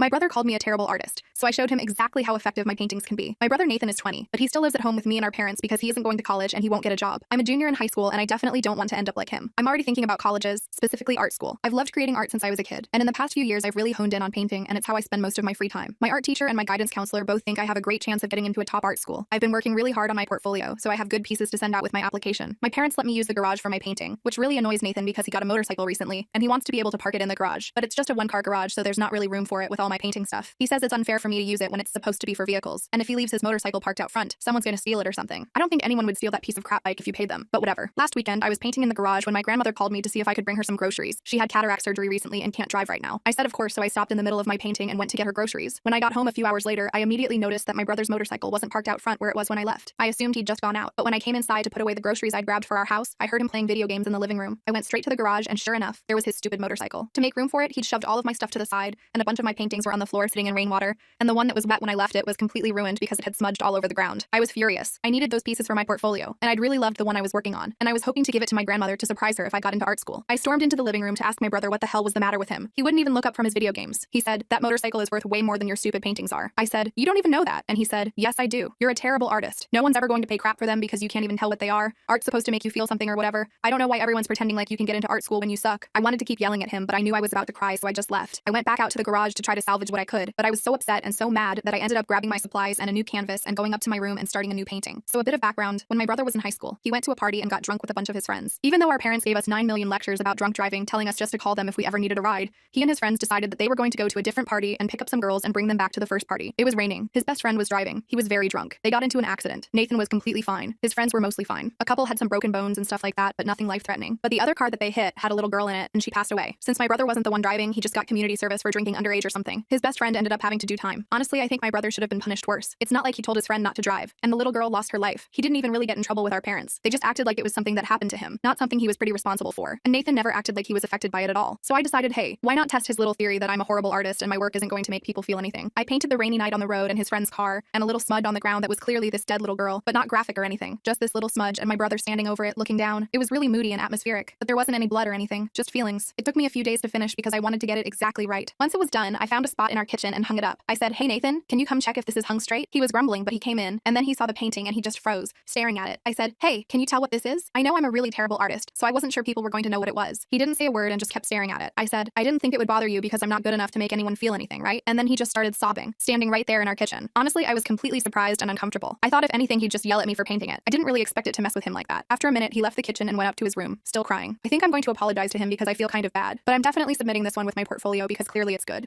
My brother called me a terrible artist, so I showed him exactly how effective my paintings can be. My brother Nathan is 20, but he still lives at home with me and our parents because he isn't going to college and he won't get a job. I'm a junior in high school and I definitely don't want to end up like him. I'm already thinking about colleges, specifically art school. I've loved creating art since I was a kid, and in the past few years I've really honed in on painting, and it's how I spend most of my free time. My art teacher and my guidance counselor both think I have a great chance of getting into a top art school. I've been working really hard on my portfolio, so I have good pieces to send out with my application. My parents let me use the garage for my painting, which really annoys Nathan because he got a motorcycle recently, and he wants to be able to park it in the garage. But it's just a one-car garage, so there's not really room for it with all my painting stuff. He says it's unfair for me to use it when it's supposed to be for vehicles, and if he leaves his motorcycle parked out front, someone's gonna steal it or something. I don't think anyone would steal that piece of crap bike if you paid them, but whatever. Last weekend, I was painting in the garage when my grandmother called me to see if I could bring her some groceries. She had cataract surgery recently and can't drive right now. I said of course, so I stopped in the middle of my painting and went to get her groceries. When I got home a few hours later, I immediately noticed that my brother's motorcycle wasn't parked out front where it was when I left. I assumed he'd just gone out, but when I came inside to put away the groceries I'd grabbed for our house, I heard him playing video games in the living room. I went straight to the garage and sure enough, there was his stupid motorcycle. To make room for it, he'd shoved all of my stuff to the side, and a bunch of my paintings were on the floor sitting in rainwater, and the one that was wet when I left it was completely ruined because it had smudged all over the ground. I was furious. I needed those pieces for my portfolio, and I'd really loved the one I was working on, and I was hoping to give it to my grandmother to surprise her if I got into art school. I stormed into the living room to ask my brother what the hell was the matter with him. He wouldn't even look up from his video games. He said, "That motorcycle is worth way more than your stupid paintings are." I said, "You don't even know that." And he said, "Yes, I do. You're a terrible artist. No one's ever going to pay crap for them because you can't even tell what they are. Art's supposed to make you feel something or whatever. I don't know why everyone's pretending like you can get into art school when you suck." I wanted to keep yelling at him, but I knew I was about to cry, so I just left. I went back out to the garage to try to salvage what I could, but I was so upset and so mad that I ended up grabbing my supplies and a new canvas and going up to my room and starting a new painting. So a bit of background, when my brother was in high school, he went to a party and got drunk with a bunch of his friends. Even though our parents gave us 9 million lectures about drunk driving, telling us just to call them if we ever needed a ride, he and his friends decided that they were going to go to a different party and pick up some girls and bring them back to the first party. It was raining. His best friend was driving. He was very drunk. They got into an accident. Nathan was completely fine. His friends were mostly fine. A couple had some broken bones and stuff like that, but nothing life-threatening. But the other car that they hit had a little girl in it, and she passed away. Since my brother wasn't the one driving, he just got community service for drinking underage or something. His best friend ended up having to do time. Honestly, I think my brother should have been punished worse. It's not like he told his friend not to drive, and the little girl lost her life. He didn't even really get in trouble with our parents. They just acted like it was something that happened to him, not something he was pretty responsible for. And Nathan never acted like he was affected by it at all. So I decided, hey, why not test his little theory that I'm a horrible artist and my work isn't going to make people feel anything. I painted the rainy night on the road and his friend's car, and a little smudge on the ground that was clearly this dead little girl, but not graphic or anything. Just this little smudge and my brother standing over it looking down. It was really moody and atmospheric, but there wasn't any blood or anything, just feelings. It took me a few days to finish because I wanted to get it exactly right. Once it was done, I found a spot in our kitchen and hung it up. I said, "Hey Nathan, can you come check if this is hung straight?" He was grumbling, but he came in, and then he saw the painting and he just froze, staring at it. I said, "Hey, can you tell what this is? I know I'm a really terrible artist, so I wasn't sure people were going to know what it was." He didn't say a word and just kept staring at it. I said, "I didn't think it would bother you because I'm not good enough to make anyone feel anything, right?" And then he just started sobbing, standing right there in our kitchen. Honestly, I was completely surprised and uncomfortable. I thought if anything, he'd just yell at me for painting it. I didn't really expect it to mess with him like that. After a minute, he left the kitchen and went up to his room, still crying. I think I'm going to apologize to him because I feel kind of bad, but I'm definitely submitting this one with my portfolio because clearly it's good.